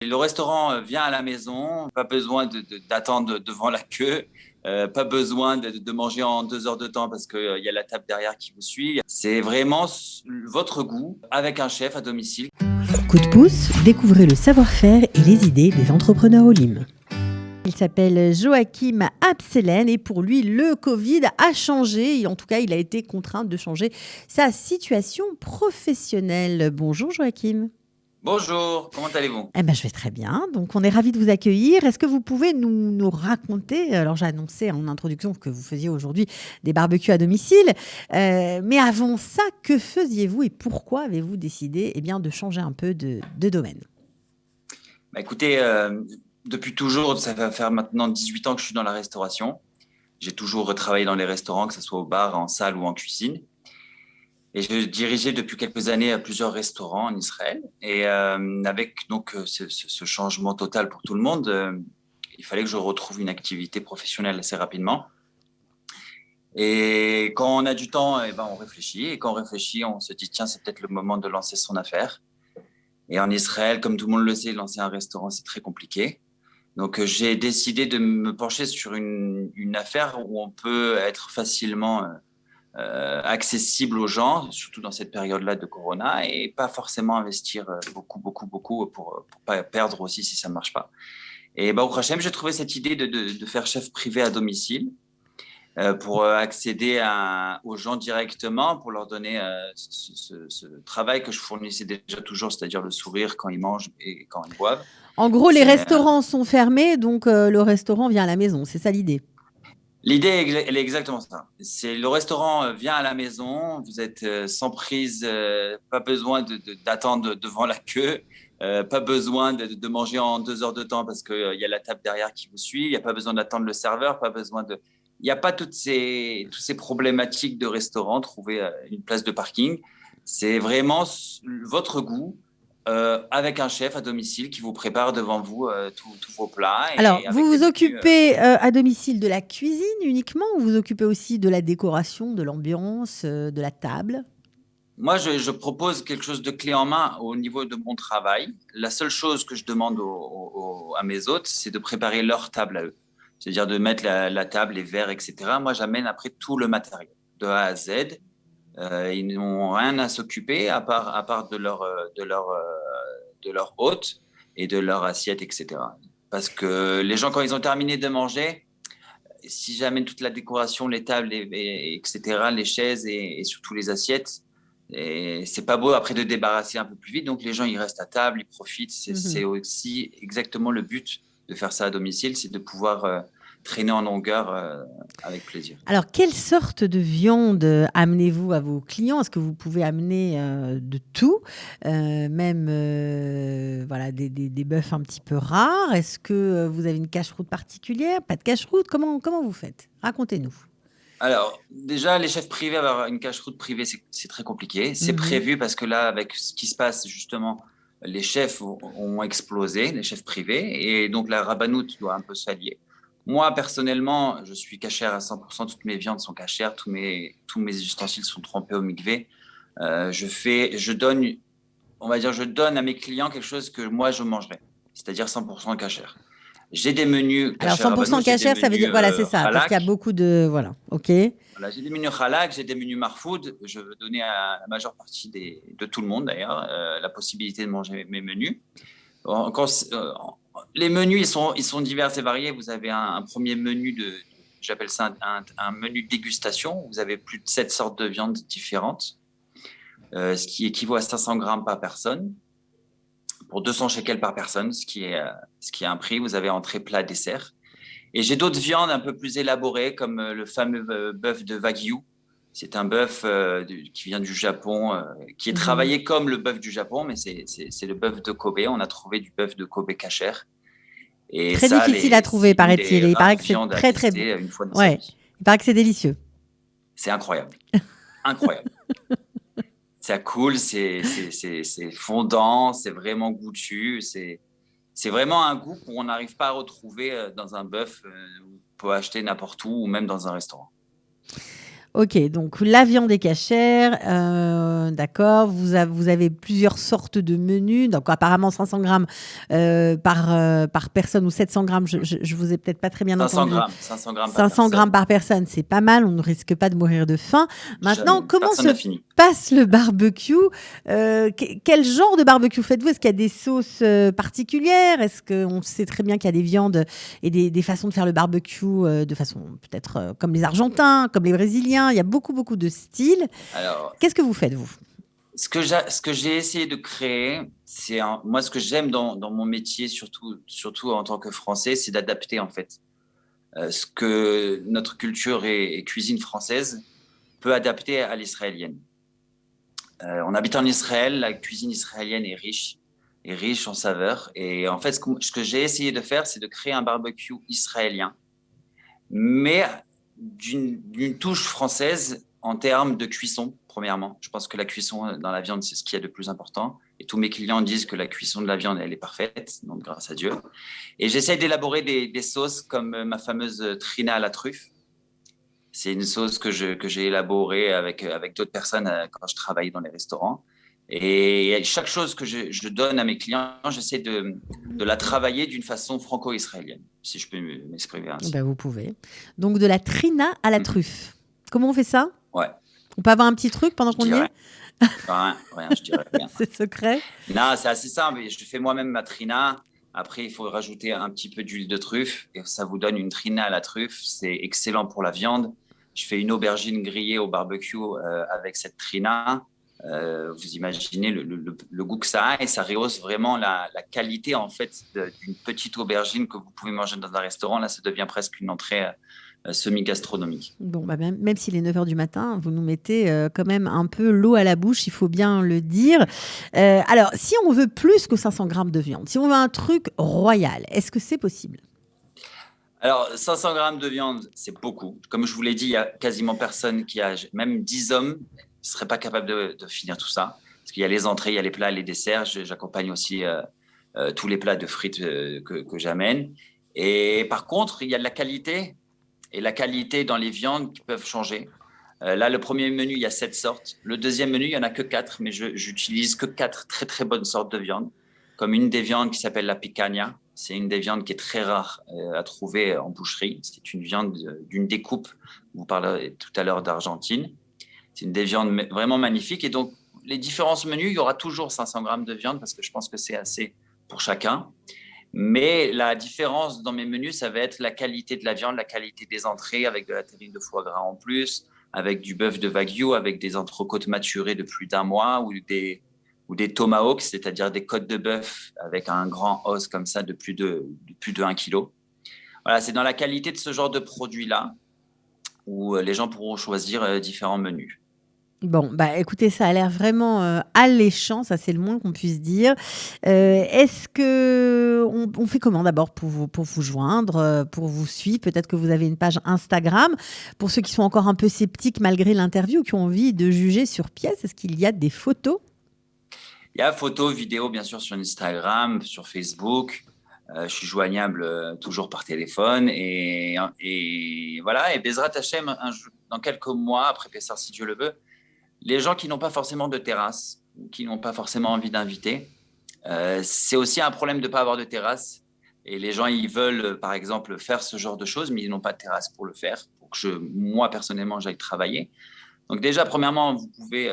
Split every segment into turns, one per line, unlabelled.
Le restaurant vient à la maison, pas besoin d'attendre devant la queue, pas besoin de manger en 2 heures de temps parce qu'il y a la table derrière qui vous suit. C'est vraiment votre goût avec un chef à domicile.
Coup de pouce, découvrez le savoir-faire et les idées des entrepreneurs Olim. Il s'appelle Joachim Abselen et pour lui, le Covid a changé. En tout cas, il a été contraint de changer sa situation professionnelle. Bonjour Joachim.
Bonjour, comment allez-vous?
Je vais très bien. Donc, on est ravis de vous accueillir. Est-ce que vous pouvez nous raconter, alors j'ai annoncé en introduction que vous faisiez aujourd'hui des barbecues à domicile, mais avant ça, que faisiez-vous et pourquoi avez-vous décidé de changer un peu de domaine?
Écoutez, depuis toujours, ça va faire maintenant 18 ans que je suis dans la restauration. J'ai toujours travaillé dans les restaurants, que ce soit au bar, en salle ou en cuisine. Et je dirigeais depuis quelques années plusieurs restaurants en Israël. Et avec donc ce changement total pour tout le monde, il fallait que je retrouve une activité professionnelle assez rapidement. Et quand on a du temps, on réfléchit. Et quand on réfléchit, on se dit, tiens, c'est peut-être le moment de lancer son affaire. Et en Israël, comme tout le monde le sait, lancer un restaurant, c'est très compliqué. Donc, j'ai décidé de me pencher sur une affaire où on peut être facilement accessible aux gens, surtout dans cette période-là de Corona, et pas forcément investir beaucoup pour pas perdre aussi si ça ne marche pas. Et au Hachem, j'ai trouvé cette idée de faire chef privé à domicile pour accéder aux gens directement, pour leur donner ce travail que je fournissais déjà toujours, c'est-à-dire le sourire quand ils mangent et quand ils boivent.
En gros, les
C'est,
restaurants sont fermés, donc le restaurant vient à la maison. C'est ça l'idée?
L'idée, elle est exactement ça. C'est le restaurant vient à la maison, vous êtes sans prise, pas besoin d'attendre devant la queue, pas besoin de manger en 2 heures de temps parce qu'il y a la table derrière qui vous suit, il n'y a pas besoin d'attendre le serveur, pas besoin de... Il n'y a pas toutes ces problématiques de restaurant, trouver une place de parking. C'est vraiment votre goût avec un chef à domicile qui vous prépare devant vous tous vos plats
Alors,
et
vous
avec des
vous
menus.
occupez à domicile de la cuisine uniquement ou vous occupez aussi de la décoration, de l'ambiance, de la table?
Moi, je propose quelque chose de clé en main au niveau de mon travail. La seule chose que je demande à mes hôtes, c'est de préparer leur table à eux. C'est-à-dire de mettre la table, les verres, etc. Moi, j'amène après tout le matériel, de A à Z. Ils n'ont rien à s'occuper à part de leur hôte et de leur assiette, etc. Parce que les gens, quand ils ont terminé de manger, si j'amène toute la décoration, les tables, etc., les chaises et surtout les assiettes, et c'est pas beau après de débarrasser un peu plus vite. Donc les gens, ils restent à table, ils profitent. C'est aussi exactement le but de faire ça à domicile, c'est de pouvoir traîner en longueur avec plaisir.
Alors, quelle sorte de viande amenez-vous à vos clients? Est-ce que vous pouvez amener de tout, même voilà, des bœufs un petit peu rares? Est-ce que vous avez une cache-route particulière? Pas de cache-route? Comment vous faites? Racontez-nous.
Alors, déjà, les chefs privés, avoir une cache-route privée, c'est très compliqué. C'est
Mhm.
prévu parce que là, avec ce qui se passe, justement, les chefs ont explosé, les chefs privés, et donc la rabbanoute doit un peu s'allier. Moi, personnellement, je suis cachère à 100%, toutes mes viandes sont cachères, tous mes ustensiles sont trempés au mikvé. Je donne à mes clients quelque chose que moi, je mangerais, c'est-à-dire 100% cachère. J'ai des menus
Alors,
cachère
100%
rabbanoute, j'ai des
cachère, ça veut dire,
menus
voilà, c'est ça, parce qu'il y a
halak.
beaucoup de, voilà, ok.
Voilà, j'ai des menus halal, j'ai des menus marfood. Je veux donner à la majeure partie de tout le monde d'ailleurs la possibilité de manger mes menus. Quand, les menus ils sont divers et variés. Vous avez un premier menu j'appelle ça un menu de dégustation. Vous avez plus de 7 sortes de viandes différentes, ce qui équivaut à 500 grammes par personne, pour 200 shekels par personne, ce qui est un prix. Vous avez entrée, plat, dessert. Et j'ai d'autres viandes un peu plus élaborées, comme le fameux bœuf de Wagyu. C'est un bœuf qui vient du Japon, qui est
Mhm.
travaillé comme le bœuf du Japon, mais c'est le bœuf de Kobe. On a trouvé du bœuf de Kobe kasher. Et
Très
ça,
difficile à trouver,
c'est une
paraît-il.
des
Et il paraît
rares
que c'est
viandes à
très, très,
tester une fois dans sa
ouais,
vie.
il paraît que c'est délicieux.
C'est incroyable. Incroyable. Ça coule, c'est fondant, c'est vraiment goûtu. C'est vraiment un goût qu'on n'arrive pas à retrouver dans un bœuf qu'on peut acheter n'importe où ou même dans un restaurant.
Ok, donc la viande est cachère, d'accord. Vous avez plusieurs sortes de menus. Donc apparemment 500 grammes par personne ou 700 grammes. Je vous ai peut-être pas très bien
500
entendu.
grammes, 500 grammes par
500 grammes
personne.
par personne, c'est pas mal. On ne risque pas de mourir de faim. Maintenant,
Jamais.
comment
Personne
se
n'a fini.
passe le barbecue? Quel genre de barbecue faites-vous? Est-ce qu'il y a des sauces particulières? Est-ce qu'on sait très bien qu'il y a des viandes et des façons de faire le barbecue de façon peut-être comme les Argentins, comme les Brésiliens? Il y a beaucoup, beaucoup de styles.
Alors,
Qu'est-ce que vous faites, vous?
ce que j'ai essayé de créer, moi, ce que j'aime dans mon métier, surtout en tant que Français, c'est d'adapter, en fait, ce que notre culture et cuisine française peut adapter à l'israélienne. On habite en Israël, la cuisine israélienne est riche en saveurs. Et en fait, ce que j'ai essayé de faire, c'est de créer un barbecue israélien, mais d'une touche française en termes de cuisson, premièrement. Je pense que la cuisson dans la viande, c'est ce qu'il y a de plus important. Et tous mes clients disent que la cuisson de la viande, elle est parfaite, donc grâce à Dieu. Et j'essaie d'élaborer des sauces comme ma fameuse trina à la truffe. C'est une sauce que j'ai élaborée avec d'autres personnes quand je travaille dans les restaurants. Et chaque chose que je donne à mes clients, j'essaie de la travailler d'une façon franco-israélienne, si je peux m'exprimer ainsi.
Ben, vous pouvez. Donc de la trina à la truffe. Comment on fait ça?
Ouais,
On peut avoir un petit truc pendant
je
qu'on y
dirais
est?
rien, je dirais rien.
C'est secret.
Non, c'est assez simple. Je fais moi-même ma trina. Après, il faut rajouter un petit peu d'huile de truffe et ça vous donne une trina à la truffe. C'est excellent pour la viande. Je fais une aubergine grillée au barbecue avec cette trina. Vous imaginez le goût que ça a et ça rehausse vraiment la qualité en fait d'une petite aubergine que vous pouvez manger dans un restaurant. Là, ça devient presque une entrée semi-gastronomique.
Bon, bah même s'il est 9 h du matin, vous nous mettez quand même un peu l'eau à la bouche, il faut bien le dire. Alors, si on veut plus que 500 grammes de viande, si on veut un truc royal, est-ce que c'est possible?
Alors, 500 grammes de viande, c'est beaucoup. Comme je vous l'ai dit, il y a quasiment personne qui a, même 10 hommes ne seraient pas capables de finir tout ça. Parce qu'il y a les entrées, il y a les plats, les desserts. J'accompagne aussi tous les plats de frites que j'amène. Et par contre, il y a de la qualité. Et la qualité dans les viandes qui peuvent changer. Là, le premier menu, il y a 7 sortes. Le deuxième menu, il n'y en a que 4, mais j'utilise que 4 très, très bonnes sortes de viande. Comme une des viandes qui s'appelle la picanha. C'est une des viandes qui est très rare à trouver en boucherie. C'est une viande d'une découpe. Vous parlerez tout à l'heure d'Argentine. C'est une des viandes vraiment magnifiques. Et donc, les différents menus, il y aura toujours 500 grammes de viande parce que je pense que c'est assez pour chacun. Mais la différence dans mes menus, ça va être la qualité de la viande, la qualité des entrées avec de la terrine de foie gras en plus, avec du bœuf de Wagyu, avec des entrecôtes maturées de plus d'un mois ou des tomahawks, c'est-à-dire des côtes de bœuf avec un grand os comme ça de plus de 1 kilo. Voilà, c'est dans la qualité de ce genre de produit-là où les gens pourront choisir différents menus.
Bon, bah écoutez, ça a l'air vraiment alléchant, ça c'est le moins qu'on puisse dire. Est-ce que on fait comment d'abord pour vous joindre, pour vous suivre? Peut-être que vous avez une page Instagram. Pour ceux qui sont encore un peu sceptiques malgré l'interview, qui ont envie de juger sur pièce, est-ce qu'il y a des photos?
Il y a photos, vidéos, bien sûr, sur Instagram, sur Facebook. Je suis joignable toujours par téléphone. Et voilà. Et Bezrat Hachem, dans quelques mois, après Pessah, si Dieu le veut, les gens qui n'ont pas forcément de terrasse, qui n'ont pas forcément envie d'inviter, c'est aussi un problème de ne pas avoir de terrasse. Et les gens, ils veulent, par exemple, faire ce genre de choses, mais ils n'ont pas de terrasse pour le faire, pour que moi, personnellement, j'aille travailler. Donc déjà, premièrement, vous pouvez,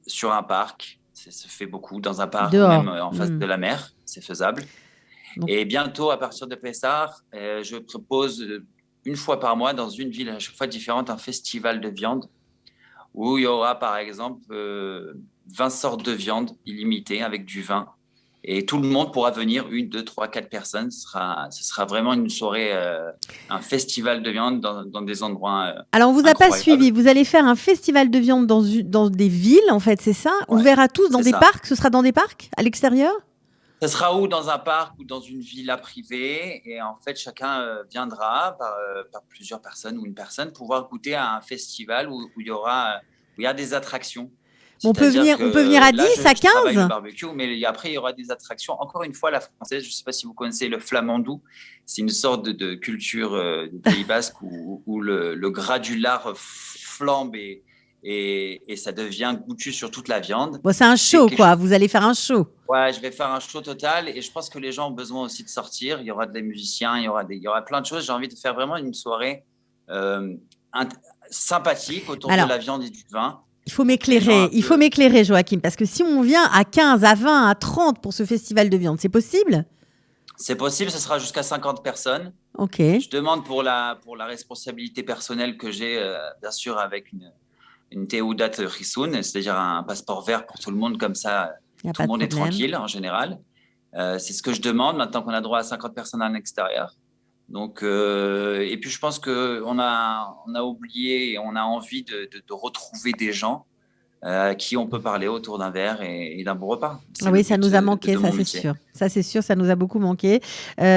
sur un parc, ça se fait beaucoup, dans un parc ou
Dehors.
même en face de la mer, c'est faisable.
Donc,
Et bientôt, à partir de Pessah, je propose une fois par mois, dans une ville à chaque fois différente, un festival de viande où il y aura par exemple 20 sortes de viande illimitées avec du vin. Et tout le monde pourra venir, 1, 2, 3, 4 personnes. Ce sera vraiment une soirée, un festival de viande dans des endroits
alors on vous a pas suivi.
incroyables.
Vous allez faire un festival de viande dans des villes, en fait, c'est ça?
Ouais,
Ouvert à tous dans
c'est
des
ça.
parcs? Ce sera dans des parcs à l'extérieur?
Ce sera ou dans un parc ou dans une villa privée. Et en fait, chacun viendra par plusieurs personnes ou une personne pouvoir goûter à un festival où il y a des attractions.
On peut
C'est-à-dire
venir à
que là,
10, à
je travaille le
15?
barbecue, mais après, il y aura des attractions. Encore une fois, la française, je ne sais pas si vous connaissez le flamandou. C'est une sorte de culture du Pays Basque où le gras du lard flambe et ça devient goûtu sur toute la viande.
Bon, c'est un show, quoi. Vous allez faire un show.
Ouais, je vais faire un show total et je pense que les gens ont besoin aussi de sortir. Il y aura des musiciens, il y aura plein de choses. J'ai envie de faire vraiment une soirée sympathique autour de la viande et du vin.
Il faut m'éclairer, Joachim, parce que si on vient à 15, à 20, à 30 pour ce festival de viande, c'est possible ?
C'est possible, ce sera jusqu'à 50 personnes.
Ok.
Je demande pour la responsabilité personnelle que j'ai, bien sûr, avec une Teudat Rissoun, c'est-à-dire un passeport vert pour tout le monde, comme ça, tout le monde est tranquille en général. C'est ce que je demande maintenant qu'on a droit à 50 personnes à l'extérieur. Donc, et puis je pense qu'on a oublié et on a envie de retrouver des gens à qui on peut parler autour d'un verre et d'un bon repas.
Oui, ça nous a manqué, ça c'est sûr. Ça c'est sûr, ça nous a beaucoup manqué.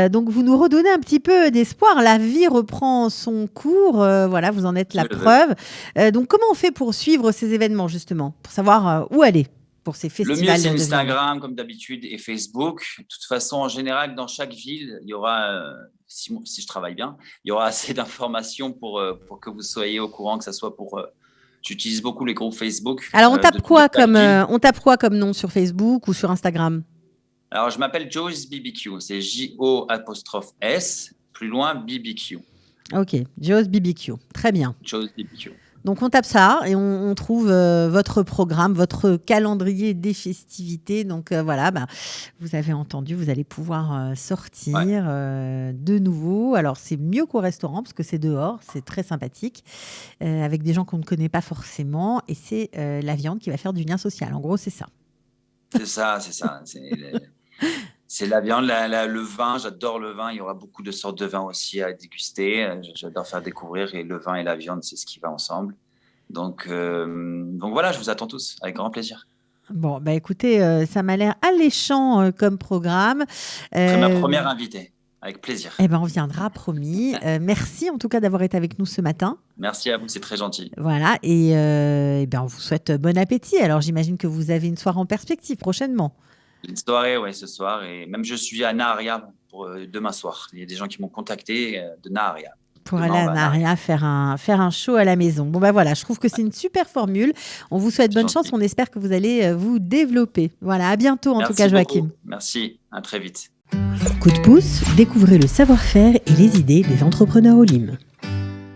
Donc vous nous redonnez un petit peu d'espoir. La vie reprend son cours. Voilà, vous en êtes la preuve. Donc comment on fait pour suivre ces événements justement, pour savoir où aller pour ces festivals?
Le mieux, c'est Instagram comme d'habitude et Facebook. De toute façon, en général, dans chaque ville, il y aura, si je travaille bien, il y aura assez d'informations pour que vous soyez au courant, que ce soit pour... J'utilise beaucoup les groupes Facebook.
Alors, on tape quoi comme nom sur Facebook ou sur Instagram?
Alors, je m'appelle Joe's BBQ. C'est J-O'-S, plus loin, BBQ.
Ok, Joe's BBQ. Très bien.
Joe's BBQ.
Donc, on tape ça et on trouve votre programme, votre calendrier des festivités. Donc, voilà, vous avez entendu, vous allez pouvoir sortir de nouveau. Alors, c'est mieux qu'au restaurant parce que c'est dehors, c'est très sympathique, avec des gens qu'on ne connaît pas forcément. Et c'est la viande qui va faire du lien social. En gros, c'est ça.
C'est ça. C'est la viande, le vin. J'adore le vin. Il y aura beaucoup de sortes de vins aussi à déguster. J'adore faire découvrir. Et le vin et la viande, c'est ce qui va ensemble. Donc voilà, je vous attends tous avec grand plaisir.
Bon, écoutez, ça m'a l'air alléchant comme programme.
Ma première invitée, avec plaisir.
Eh ben, on viendra, promis. Merci en tout cas d'avoir été avec nous ce matin.
Merci à vous, c'est très gentil.
Voilà, et on vous souhaite bon appétit. Alors, j'imagine que vous avez une soirée en perspective prochainement.
Une soirée, oui, ce soir. Et même je suis à Nahariya pour demain soir. Il y a des gens qui m'ont contacté de Nahariya.
Pour aller à Nahariya faire un show à la maison. Bon, voilà, je trouve que c'est une super formule. On vous souhaite bonne chance. On espère que vous allez vous développer. Voilà, à bientôt en tout cas, Joachim.
Merci, à très vite.
Coup de pouce, découvrez le savoir-faire et les idées des entrepreneurs Olim.